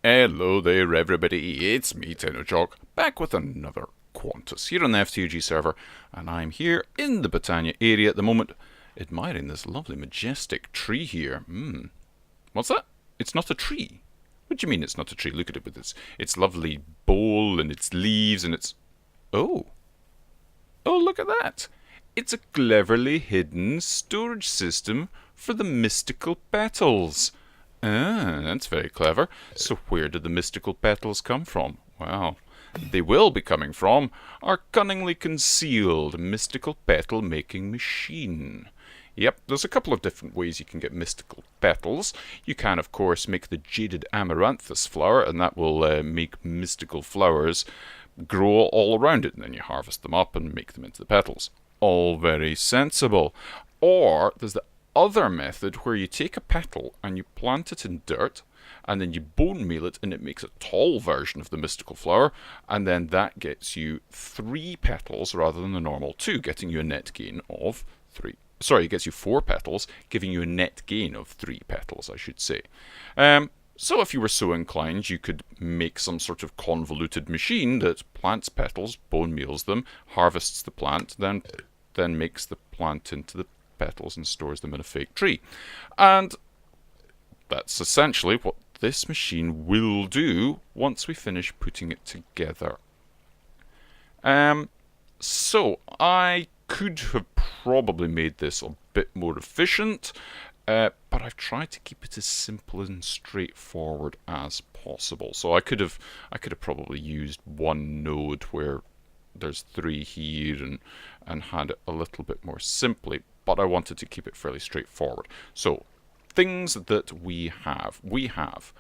Hello there everybody, it's me, Chalk, back with another Quantus here on the FTOG server, and I'm here in the Britannia area at the moment, admiring this lovely majestic tree here. What's that? It's not a tree? What do you mean it's not a tree? Look at it with its lovely bole and its leaves and its... Oh, look at that! It's a cleverly hidden storage system for the mystical petals. Ah, that's very clever. So where did the mystical petals come from? Well, they will be coming from our cunningly concealed mystical petal making machine. Yep, there's a couple of different ways you can get mystical petals. You can, of course, make the jaded amaranthus flower, and that will make mystical flowers grow all around it, and then you harvest them up and make them into the petals. All very sensible. Or there's the other method where you take a petal and you plant it in dirt and then you bone meal it and it makes a tall version of the mystical flower, and then that gets you 3 petals rather than the normal 2, getting you a net gain of 3. Sorry, it gets you 4 petals, giving you a net gain of 3 petals, I should say. So if you were so inclined, you could make some sort of convoluted machine that plants petals, bone meals them, harvests the plant, then makes the plant into the petals and stores them in a fake tree. And that's essentially what this machine will do once we finish putting it together. So I could have probably made this a bit more efficient, but I've tried to keep it as simple and straightforward as possible. So I could have probably used one node where there's 3 here and had it a little bit more simply, but I wanted to keep it fairly straightforward. So, things that we have. We have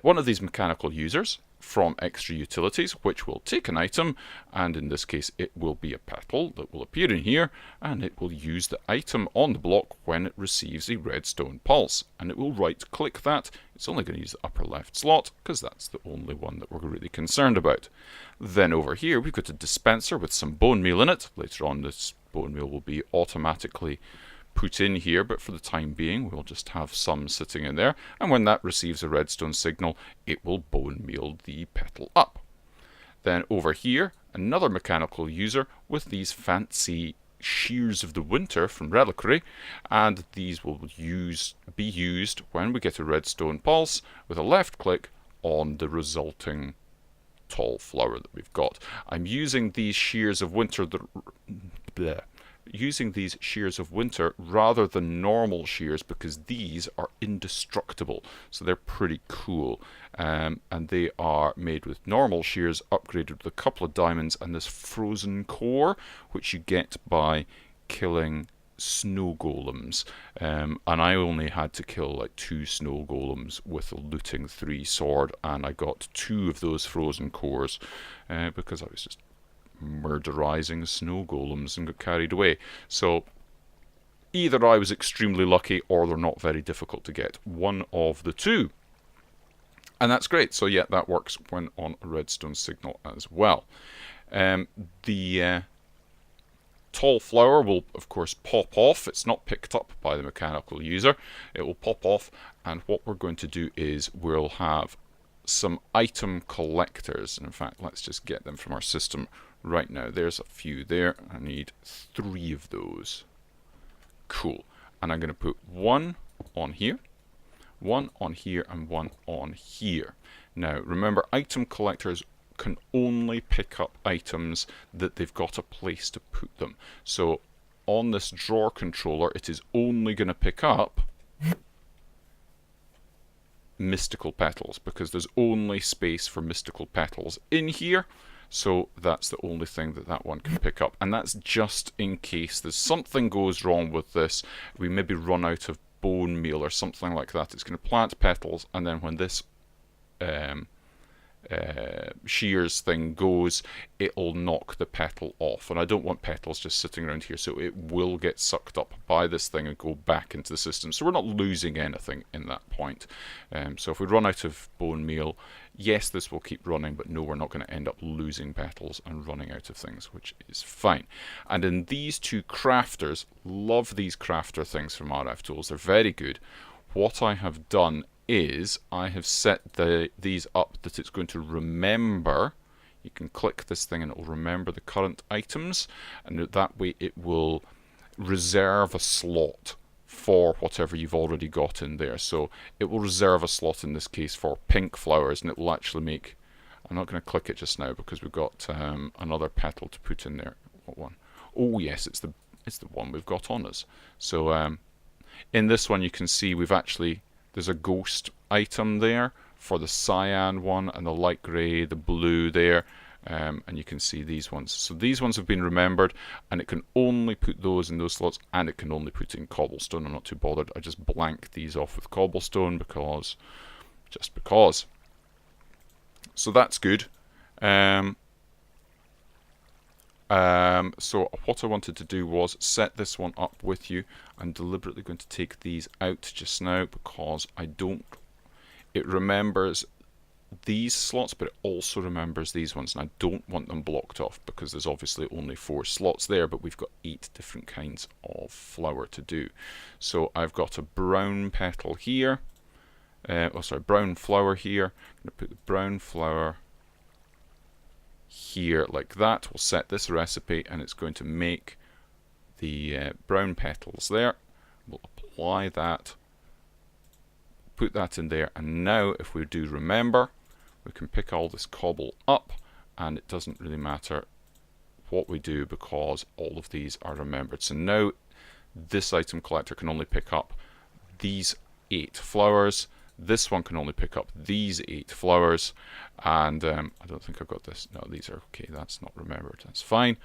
one of these mechanical users from extra utilities, which will take an item, and in this case it will be a petal that will appear in here, and it will use the item on the block when it receives a redstone pulse, and it will right click that. It's only going to use the upper left slot because that's the only one that we're really concerned about. Then over here we've got a dispenser with some bone meal in it. Later on this bone meal will be automatically put in here, but for the time being we'll just have some sitting in there, and when that receives a redstone signal it will bone meal the petal up. Then over here another mechanical user with these fancy shears of the winter from Reliquary, and these will be used when we get a redstone pulse with a left click on the resulting tall flower that we've got. I'm using these shears of winter rather than normal shears because these are indestructible, so they're pretty cool, and they are made with normal shears upgraded with a couple of diamonds and this frozen core which you get by killing snow golems, and I only had to kill like 2 snow golems with a looting 3 sword, and I got 2 of those frozen cores because I was just murderizing snow golems and got carried away. So either I was extremely lucky or they're not very difficult to get, one of the two, and that's great. So yeah, that works when on a redstone signal as well. The tall flower will of course pop off. It's not picked up by the mechanical user. It will pop off, and what we're going to do is we'll have some item collectors. In fact, let's just get them from our system right now. There's a few there. I need 3 of those. Cool. And I'm going to put 1 on here, 1 on here, and 1 on here. Now remember, item collectors can only pick up items that they've got a place to put them. So on this drawer controller it is only going to pick up mystical petals because there's only space for mystical petals in here. So that's the only thing that one can pick up, and that's just in case there's something goes wrong with this. We maybe run out of bone meal or something like that. It's going to plant petals, and then when this shears thing goes, it'll knock the petal off, and I don't want petals just sitting around here, so it will get sucked up by this thing and go back into the system, so we're not losing anything in that point. So if we run out of bone meal, yes, this will keep running, but no, we're not going to end up losing petals and running out of things, which is fine. And in these 2 crafters, love these crafter things from RF Tools, they're very good. What I have done is I have set these up that it's going to remember. You can click this thing and it will remember the current items, and that way it will reserve a slot for whatever you've already got in there. So it will reserve a slot in this case for pink flowers, and it will actually make... I'm not going to click it just now because we've got another petal to put in there. What one? Oh yes, it's the one we've got on us. So in this one you can see we've actually... there's a ghost item there for the cyan one, and the light grey, the blue there, and you can see these ones. So these ones have been remembered, and it can only put those in those slots, and it can only put in cobblestone. I'm not too bothered. I just blank these off with cobblestone because, just because. So that's good. So what I wanted to do was set this one up with you. I'm deliberately going to take these out just now because I don't... it remembers these slots, but it also remembers these ones, and I don't want them blocked off because there's obviously only 4 slots there, but we've got 8 different kinds of flower to do. So I've got a brown petal here. Brown flower here. I'm going to put the brown flower here like that. We'll set this recipe, and it's going to make the brown petals there. We'll apply that, put that in there, and now if we do remember, we can pick all this cobble up, and it doesn't really matter what we do because all of these are remembered. So now this item collector can only pick up these 8 flowers. This one can only pick up these 8 flowers, and I don't think I've got this. No, these are okay. That's not remembered. That's fine.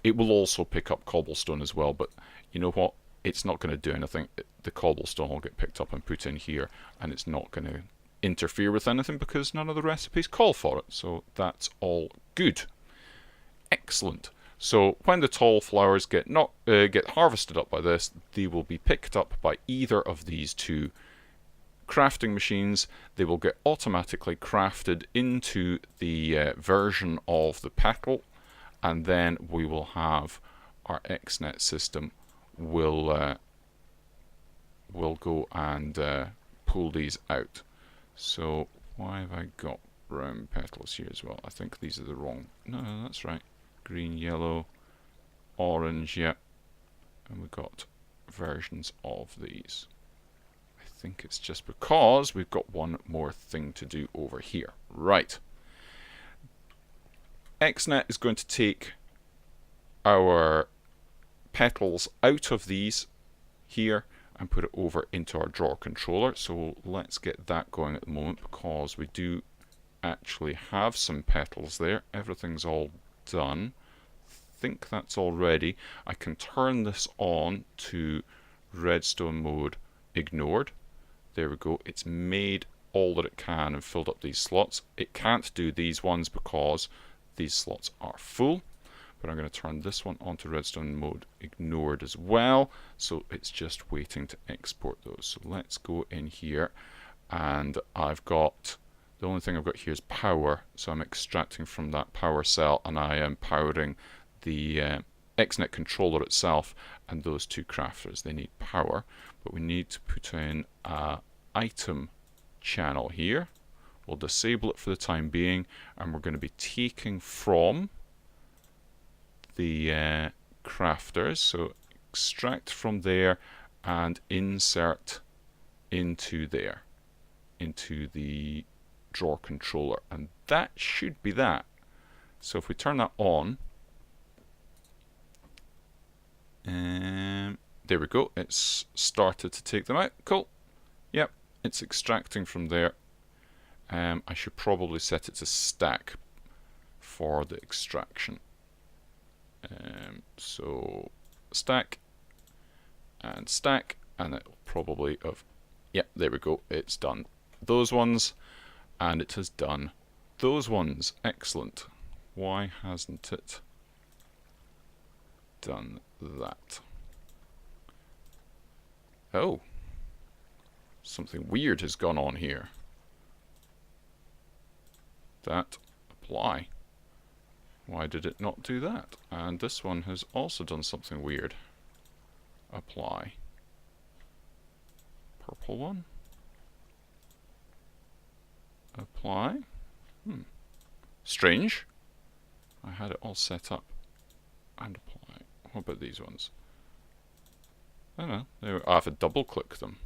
It will also pick up cobblestone as well, but you know what? It's not going to do anything. The cobblestone will get picked up and put in here, and it's not going to interfere with anything because none of the recipes call for it. So that's all good. Excellent. So when the tall flowers get harvested up by this, they will be picked up by either of these 2 crafting machines. They will get automatically crafted into the version of the petal, and then we will have our XNet system will go and pull these out. So why have I got brown petals here as well? I think these are the wrong... No, that's right. Green, yellow, orange, yeah. And we've got versions of these. I think it's just because we've got one more thing to do over here. Right. XNet is going to take our petals out of these here and put it over into our drawer controller. So let's get that going at the moment because we do actually have some petals there. Everything's all done. I think that's all ready. I can turn this on to redstone mode ignored. There we go. It's made all that it can and filled up these slots. It can't do these ones because these slots are full. But I'm going to turn this one onto redstone mode ignored as well. So it's just waiting to export those. So let's go in here, and I've got, the only thing I've got here is power. So I'm extracting from that power cell, and I am powering the XNet controller itself and those 2 crafters. They need power, but we need to put in a item channel here. We'll disable it for the time being, and we're going to be taking from the crafters. So extract from there and insert into there, into the drawer controller, and that should be that. So if we turn that on, there we go, it's started to take them out. Cool. Yep, it's extracting from there. I should probably set it to stack for the extraction. So stack, and it'll probably have, yep, there we go, it's done those ones, and it has done those ones. Excellent. Why hasn't it done that? Oh, something weird has gone on here. That, apply. Why did it not do that? And this one has also done something weird. Apply. Purple one. apply. Strange. I had it all set up. And apply. What about these ones? I don't know. I have to double click them.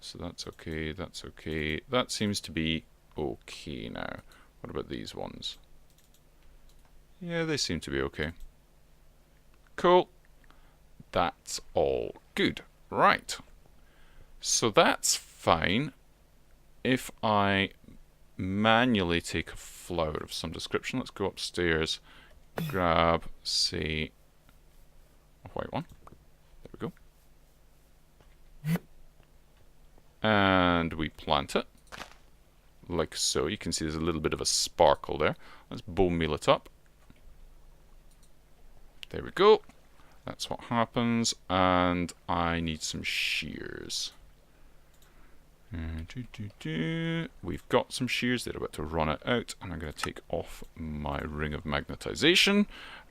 So that's okay, that's okay. That seems to be okay now. What about these ones? Yeah, they seem to be okay. Cool. That's all good. Right. So that's fine. If I manually take a flower of some description, let's go upstairs, grab, say, a white one. There we go. And we plant it, like so. You can see there's a little bit of a sparkle there. Let's bone meal it up. There we go. That's what happens. And I need some shears. We've got some shears. They're about to run it out. And I'm going to take off my ring of magnetization.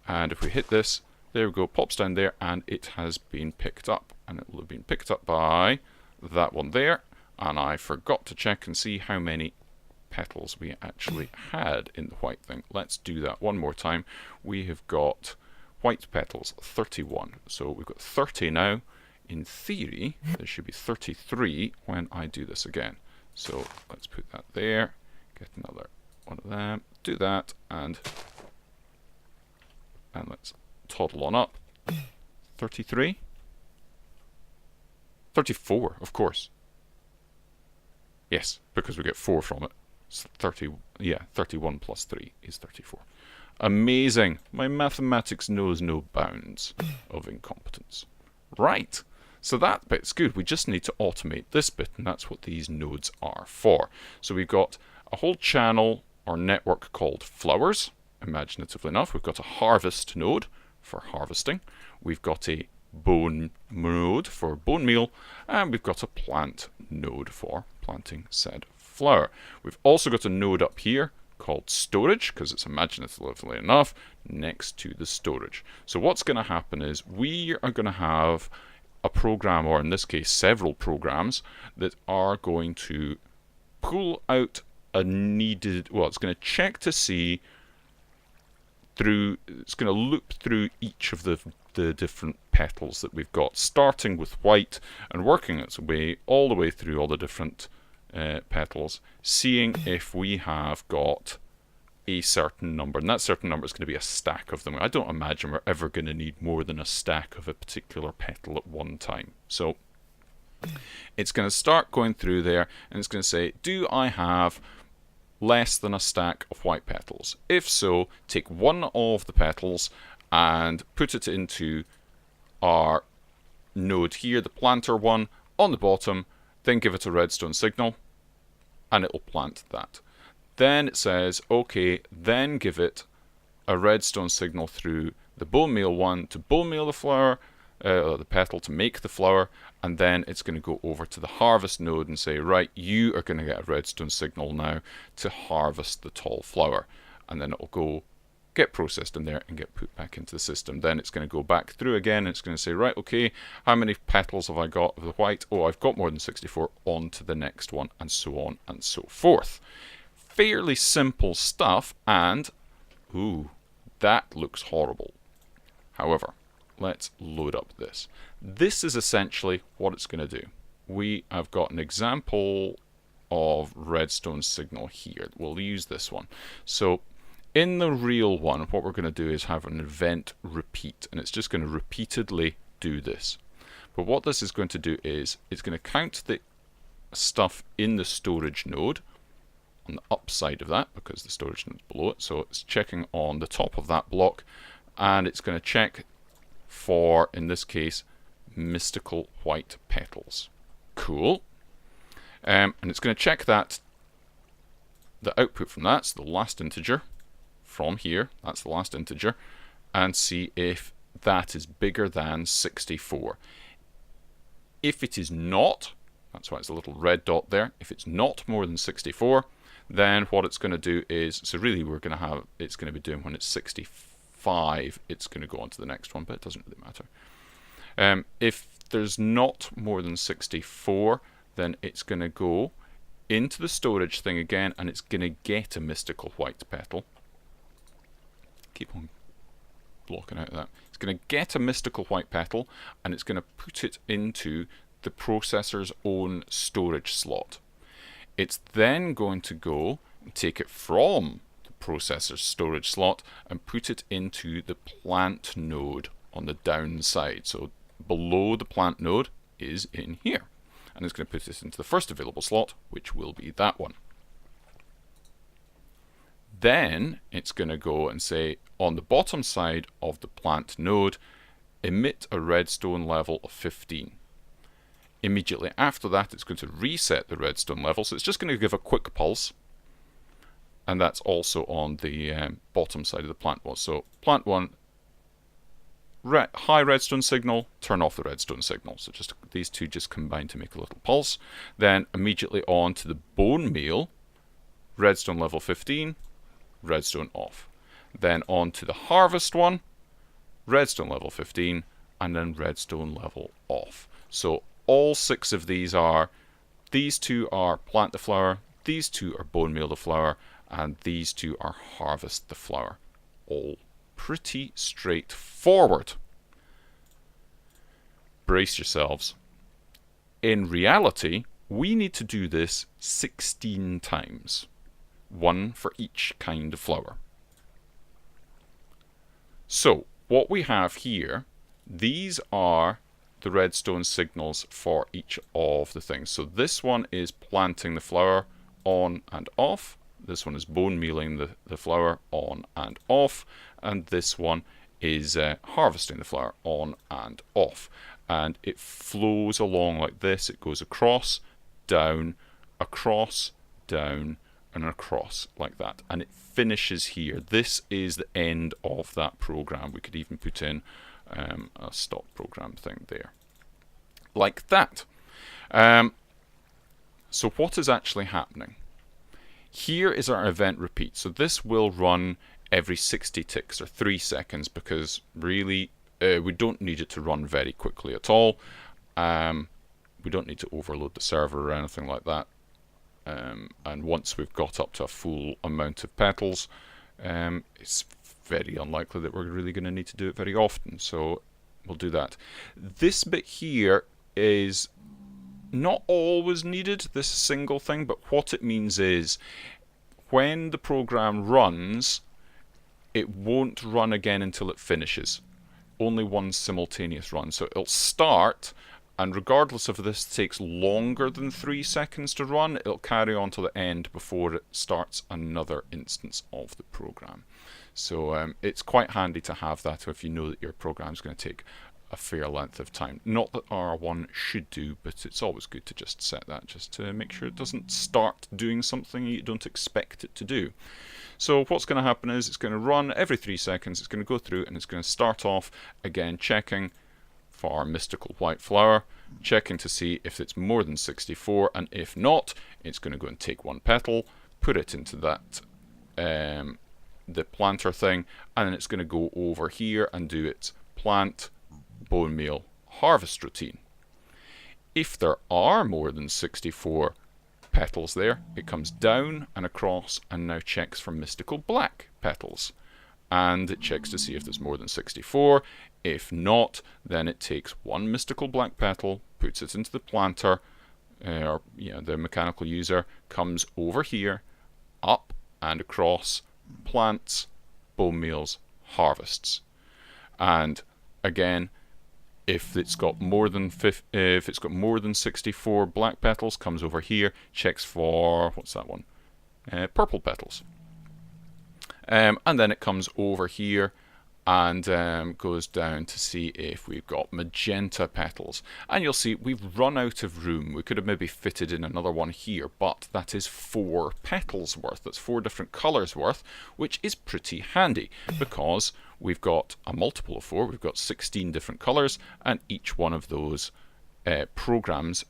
And if we hit this, there we go. Pops down there and it has been picked up. And it will have been picked up by that one there. And I forgot to check and see how many petals we actually had in the white thing. Let's do that one more time. We have got white petals, 31. So we've got 30 now. In theory, there should be 33 when I do this again. So let's put that there. Get another one of them. Do that and let's toddle on up. 33. 34, of course. Yes, because we get 4 from it. So 30, yeah, 31 plus 3 is 34. Amazing. My mathematics knows no bounds of incompetence. Right. So that bit's good. We just need to automate this bit, and that's what these nodes are for. So we've got a whole channel or network called flowers, imaginatively enough. We've got a harvest node for harvesting. We've got a bone node for bone meal, and we've got a plant node for planting said flower. We've also got a node up here called storage, because it's imaginatively enough, next to the storage. So what's going to happen is we are going to have a program, or in this case several programs, that are going to pull out a needed, well, it's going to check to see through, it's going to loop through each of the different petals that we've got, starting with white and working its way all the way through all the different petals, seeing if we have got a certain number, and that certain number is going to be a stack of them. I don't imagine we're ever going to need more than a stack of a particular petal at one time. So it's going to start going through there, and it's going to say, do I have less than a stack of white petals? If so, take one of the petals and put it into our node here, the planter one, on the bottom, then give it a redstone signal, and it will plant that. Then it says, okay, then give it a redstone signal through the bone meal one to bone meal the flower, the petal to make the flower, and then it's going to go over to the harvest node and say, right, you are going to get a redstone signal now to harvest the tall flower. And then it will go get processed in there and get put back into the system. Then it's going to go back through again, and it's going to say, right, okay, how many petals have I got of the white? Oh, I've got more than 64, on to the next one, and so on and so forth. Fairly simple stuff, and ooh, that looks horrible. However, let's load up this. This is essentially what it's going to do. We have got an example of redstone signal here. We'll use this one. So in the real one, what we're going to do is have an event repeat, and it's just going to repeatedly do this. But what this is going to do is it's going to count the stuff in the storage node on the upside of that, because the storage node is below it. So it's checking on the top of that block, and it's going to check for, in this case, mystical white petals. Cool. And it's going to check that the output from that's the last integer from here, that's the last integer, and see if that is bigger than 64. If it is not, that's why it's a little red dot there, if it's not more than 64, then what it's going to do is, so really we're going to have, it's going to be doing when it's 65, it's going to go on to the next one, but it doesn't really matter. If there's not more than 64, then it's going to go into the storage thing again, and it's going to get a mystical white petal. Keep on blocking out of that. It's going to get a mystical white petal, and it's going to put it into the processor's own storage slot. It's then going to go and take it from the processor's storage slot and put it into the plant node on the downside. So below the plant node is in here. And it's going to put this into the first available slot, which will be that one. Then it's going to go and say, on the bottom side of the plant node, emit a redstone level of 15. Immediately after that, it's going to reset the redstone level. So it's just going to give a quick pulse. And that's also on the bottom side of the plant one. So plant one, high redstone signal, turn off the redstone signal. So just these two just combine to make a little pulse. Then immediately on to the bone meal, redstone level 15, redstone off. Then on to the harvest one, redstone level 15, and then redstone level off. So all 6 of these are, these 2 are plant the flower, these 2 are bone meal the flower, and these 2 are harvest the flower. All pretty straightforward. Brace yourselves. In reality, we need to do this 16 times. 1 for each kind of flower. So, what we have here, these are the redstone signals for each of the things. So this one is planting the flower on and off. This one is bone mealing the flower on and off. And this one is harvesting the flower on and off. And it flows along like this. It goes across, down, and across like that. And it finishes here. This is the end of that program. We could even put in a stop program thing there. Like that. So what is actually happening? Here is our event repeat. So this will run every 60 ticks or 3 seconds because really we don't need it to run very quickly at all. We don't need to overload the server or anything like that. And once we've got up to a full amount of petals, it's very unlikely that we're really going to need to do it very often. So we'll do that. This bit here is not always needed, this single thing, but what it means is when the program runs, it won't run again until it finishes. Only one simultaneous run. So it'll start, and regardless of this takes longer than 3 seconds to run, it'll carry on to the end before it starts another instance of the program. So it's quite handy to have that if you know that your program is going to take a fair length of time. Not that R1 should do, but it's always good to just set that just to make sure it doesn't start doing something you don't expect it to do. So what's going to happen is it's going to run every 3 seconds, it's going to go through and it's going to start off again checking for our mystical white flower, checking to see if it's more than 64, and if not, it's going to go and take 1 petal, put it into that the planter thing, and then it's going to go over here and do its plant, bone meal, harvest routine. If there are more than 64 petals there, it comes down and across and now checks for mystical black petals. And it checks to see if there's more than 64. If not, then it takes 1 mystical black petal, puts it into the planter, or the mechanical user, comes over here, up and across, plants, bone meals, harvests. And again, if it's got more than 64 black petals, comes over here, checks for what's that one? Purple petals. And then it comes over here and goes down to see if we've got magenta petals. And you'll see we've run out of room. We could have maybe fitted in another one here, but that is 4 petals worth. That's 4 different colours worth, which is pretty handy because we've got a multiple of 4. We've got 16 different colours, and each one of those programs,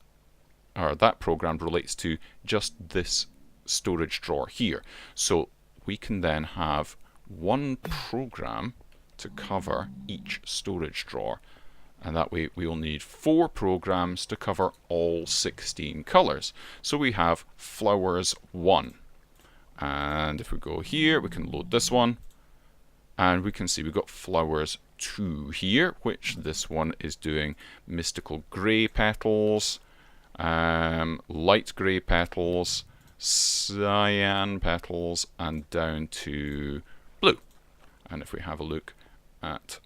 or that program, relates to just this storage drawer here. So we can then have one program to cover each storage drawer. And that way we will need 4 programs to cover all 16 colours. So we have flowers 1. And if we go here, we can load this one. And we can see we've got flowers 2 here, which this one is doing mystical grey petals, light grey petals, cyan petals, and down to blue. And if we have a look at,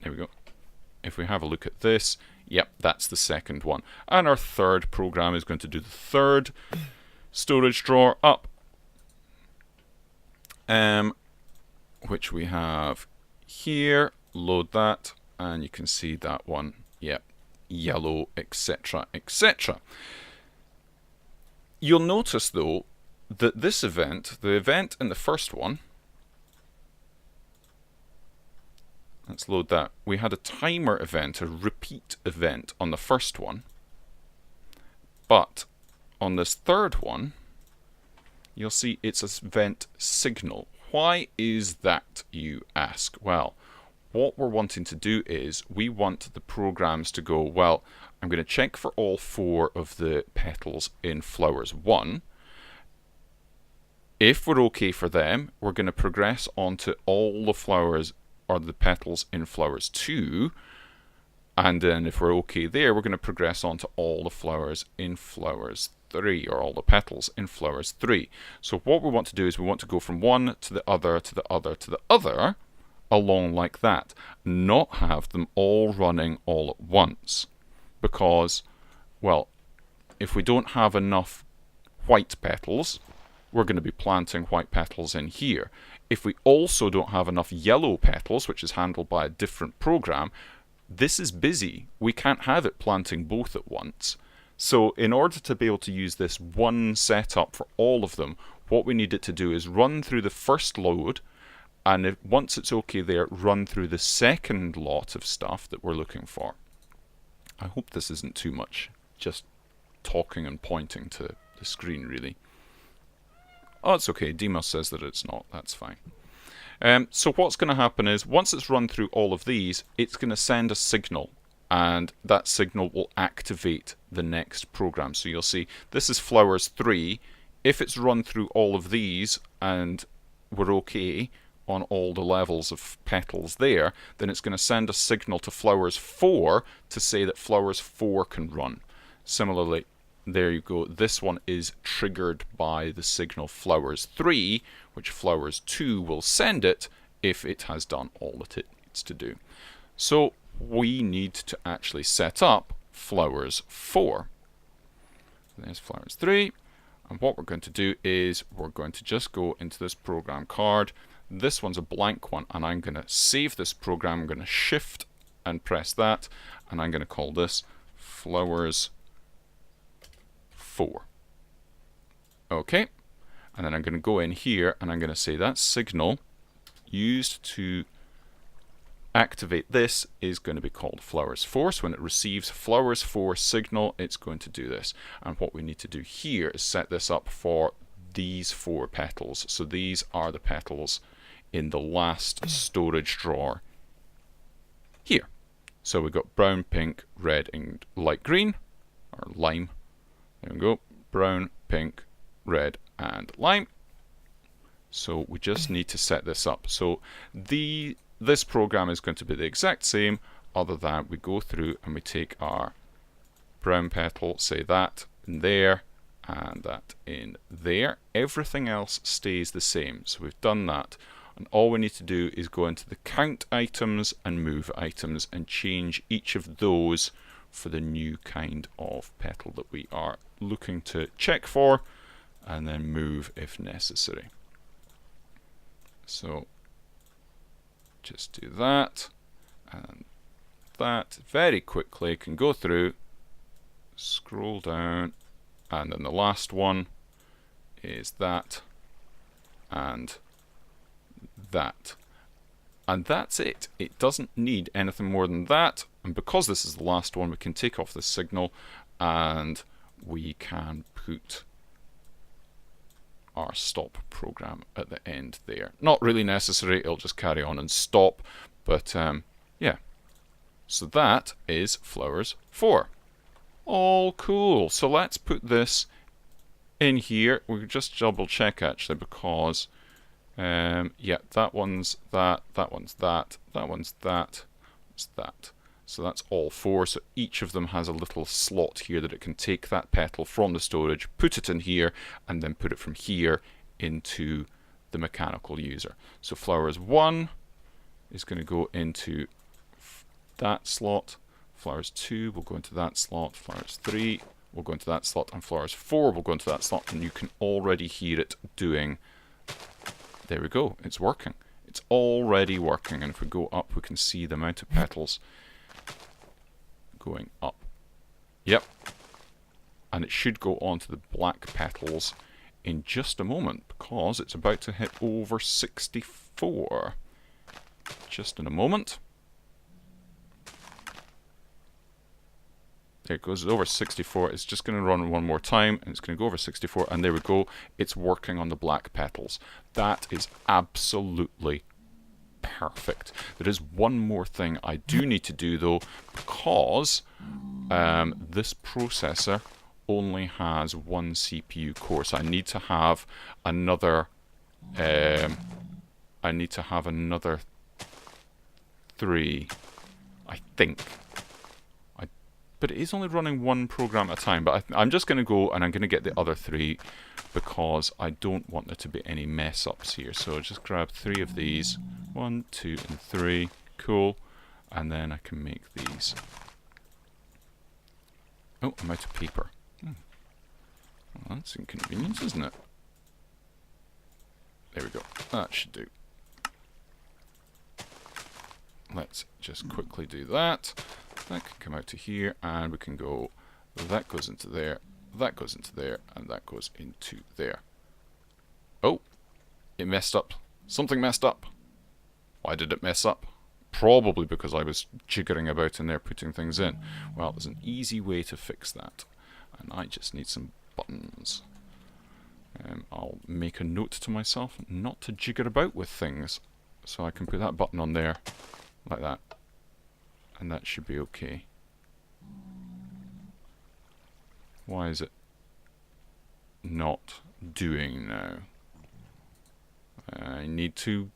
there we go. If we have a look at this, yep, that's the second one. And our third program is going to do the third storage drawer up, which we have here. Load that, and you can see that one, yep, yellow, etc., etc. You'll notice though that this event, the event in the first one, let's load that. We had a timer event, a repeat event on the first one. But on this third one, you'll see it's an event signal. Why is that, you ask? Well, what we're wanting to do is we want the programs to go, well, I'm going to check for all 4 of the petals in flowers 1. If we're okay for them, we're going to progress on to all the flowers or the petals in flowers 2, and then if we're okay there, we're going to progress on to all the flowers in flowers 3, or all the petals in flowers 3. So what we want to do is we want to go from one to the other, to the other, to the other, along like that, not have them all running all at once, because, well, if we don't have enough white petals, we're going to be planting white petals in here. If we also don't have enough yellow petals, which is handled by a different program, this is busy. We can't have it planting both at once. So in order to be able to use this one setup for all of them, what we need it to do is run through the first load, and once it's okay there, run through the second lot of stuff that we're looking for. I hope this isn't too much just talking and pointing to the screen, really. Oh, it's okay. Demos says that it's not. That's fine. So what's going to happen is, once it's run through all of these, it's going to send a signal, and that signal will activate the next program. So you'll see this is flowers 3. If it's run through all of these and we're okay on all the levels of petals there, then it's going to send a signal to flowers 4 to say that flowers 4 can run. Similarly, there you go. This one is triggered by the signal flowers 3, which flowers 2 will send it if it has done all that it needs to do. So we need to actually set up flowers 4. There's flowers 3. And what we're going to do is we're going to just go into this program card. This one's a blank one, and I'm going to save this program. I'm going to shift and press that, and I'm going to call this flowers 4. Okay, and then I'm going to go in here and I'm going to say that signal used to activate this is going to be called flowers 4. So when it receives flowers 4 signal, it's going to do this. And what we need to do here is set this up for these 4 petals. So these are the petals in the last storage drawer here. So we've got brown, pink, red, and light green, or lime. There we go. Brown, pink, red, and lime. So we just need to set this up. So this program is going to be the exact same, other than we go through and we take our brown petal, say that in there, and that in there. Everything else stays the same. So we've done that. And all we need to do is go into the count items and move items and change each of those for the new kind of petal that we are looking to check for, and then move if necessary. So just do that, and that very quickly can go through, scroll down, and then the last one is that, and that. And that's it. It doesn't need anything more than that. And because this is the last one, we can take off the signal and we can put our stop program at the end there. Not really necessary, it'll just carry on and stop. But yeah, So that is flowers 4. All cool. So let's put this in here. We'll just double check actually, because yeah, that one's that one's that one's that, it's that. So that's all 4. So each of them has a little slot here that it can take that petal from the storage, put it in here, and then put it from here into the mechanical user. So flowers 1 is going to go into that slot. Flowers 2 will go into that slot. Flowers 3 will go into that slot, and flowers 4 will go into that slot. And you can already hear it doing. There we go. It's working. It's already working. And if we go up, we can see the amount of petals going up. Yep. And it should go onto the black petals in just a moment, because it's about to hit over 64. Just in a moment. There it goes, it's over 64. It's just going to run one more time, and it's going to go over 64, and there we go. It's working on the black petals. That is absolutely perfect. There is one more thing I do need to do though, because this processor only has 1 CPU core, so I need to have another. I need to have another 3, I think. But it is only running 1 program at a time. But I'm just going to go and I'm going to get the other 3, because I don't want there to be any mess ups here. So I'll just grab 3 of these. 1, 2, and 3. Cool. And then I can make these. Oh, I'm out of paper. Well, that's inconvenience, isn't it? There we go. That should do. Let's just quickly do that. That can come out to here, and we can go, that goes into there, that goes into there, and that goes into there. Oh, it messed up. Something messed up. Why did it mess up? Probably because I was jiggering about in there putting things in. Well, there's an easy way to fix that, and I just need some buttons. I'll make a note to myself not to jigger about with things, so I can put that button on there, like that. And that should be okay. Why is it not doing now? I need to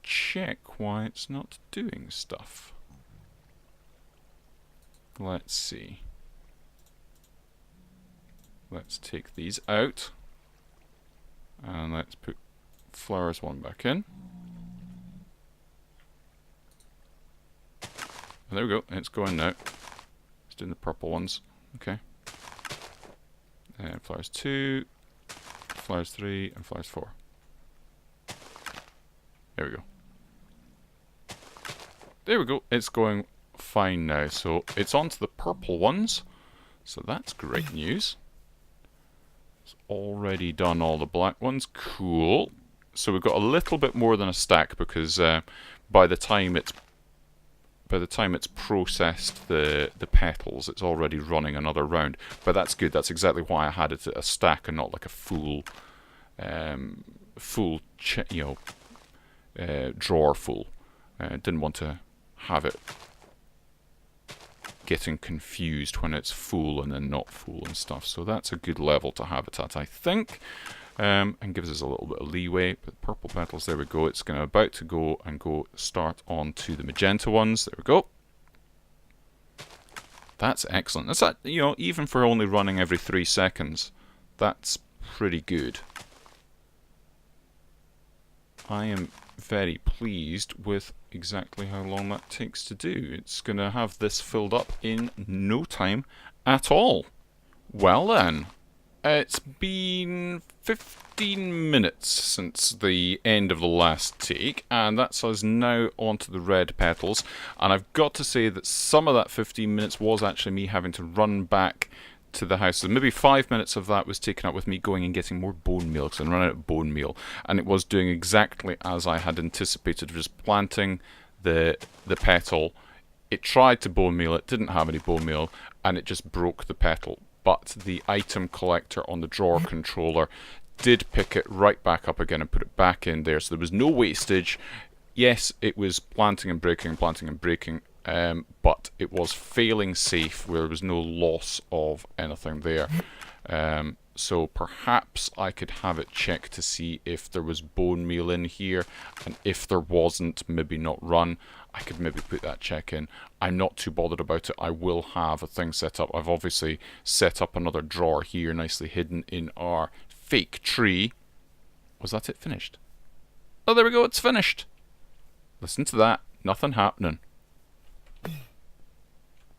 check why it's not doing stuff. Let's see. Let's take these out. And let's put flowers 1 back in. There we go, it's going now. It's doing the purple ones. Okay. And flowers 2, flowers 3, and flowers 4. There we go. There we go, it's going fine now. So it's onto the purple ones. So that's great news. It's already done all the black ones. Cool. So we've got a little bit more than a stack, because by the time it's processed the petals, it's already running another round. But that's good. That's exactly why I had it a stack and not like a full drawer full. Didn't want to have it getting confused when it's full and then not full and stuff. So that's a good level to have it at, I think. And gives us a little bit of leeway. But purple petals, there we go. It's going to about to go and go start on to the magenta ones. There we go. That's excellent. That's that, you know, even for only running every 3 seconds, that's pretty good. I am very pleased with exactly how long that takes to do. It's going to have this filled up in no time at all. Well then. It's been 15 minutes since the end of the last take, and that's us now onto the red petals. And I've got to say that some of that 15 minutes was actually me having to run back to the house. So maybe 5 minutes of that was taken up with me going and getting more bone meal, because I ran out of bone meal. And it was doing exactly as I had anticipated, just planting the petal. It tried to bone meal, it didn't have any bone meal, and it just broke the petal. But the item collector on the drawer controller did pick it right back up again and put it back in there, so there was no wastage. Yes, it was planting and breaking, but it was failing safe where there was no loss of anything there. So perhaps I could have it checked to see if there was bone meal in here, and if there wasn't, maybe not run. I could maybe put that check in. I'm not too bothered about it. I will have a thing set up. I've obviously set up another drawer here, nicely hidden in our fake tree. Was that it finished? Oh, there we go, it's finished. Listen to that. Nothing happening.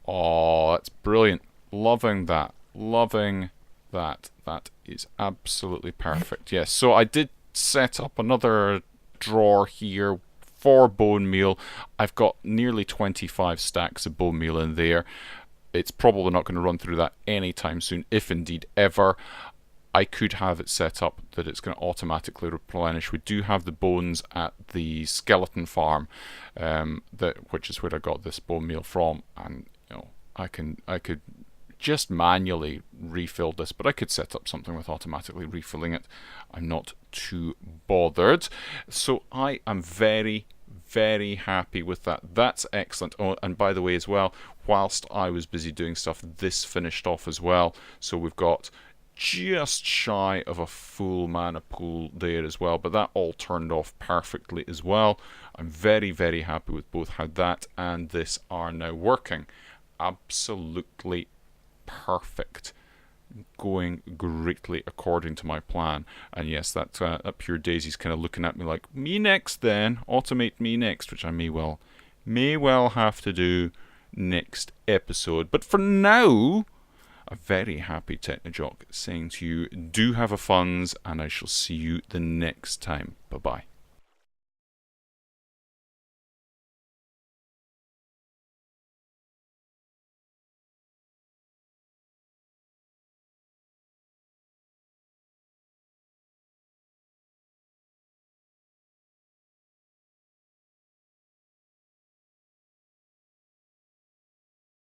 Oh, that's brilliant. Loving that. Loving that. That is absolutely perfect. Yes, so I did set up another drawer here for bone meal. I've got nearly 25 stacks of bone meal in there. It's probably not going to run through that anytime soon, if indeed ever. I could have it set up that it's going to automatically replenish. We do have the bones at the skeleton farm, which is where I got this bone meal from, and you know, I could just manually refill this, but I could set up something with automatically refilling it. I'm not too bothered. So I am very, very happy with that. That's excellent. Oh, and by the way as well, whilst I was busy doing stuff, this finished off as well. So we've got just shy of a full mana pool there as well, but that all turned off perfectly as well. I'm very, very happy with both how that and this are now working. Absolutely perfect, going greatly according to my plan. And yes, that Pure Daisy's kind of looking at me like, me next then, automate me next, which I may well have to do next episode. But for now, a very happy Technojock saying to you, do have a funs, and I shall see you the next time. Bye bye.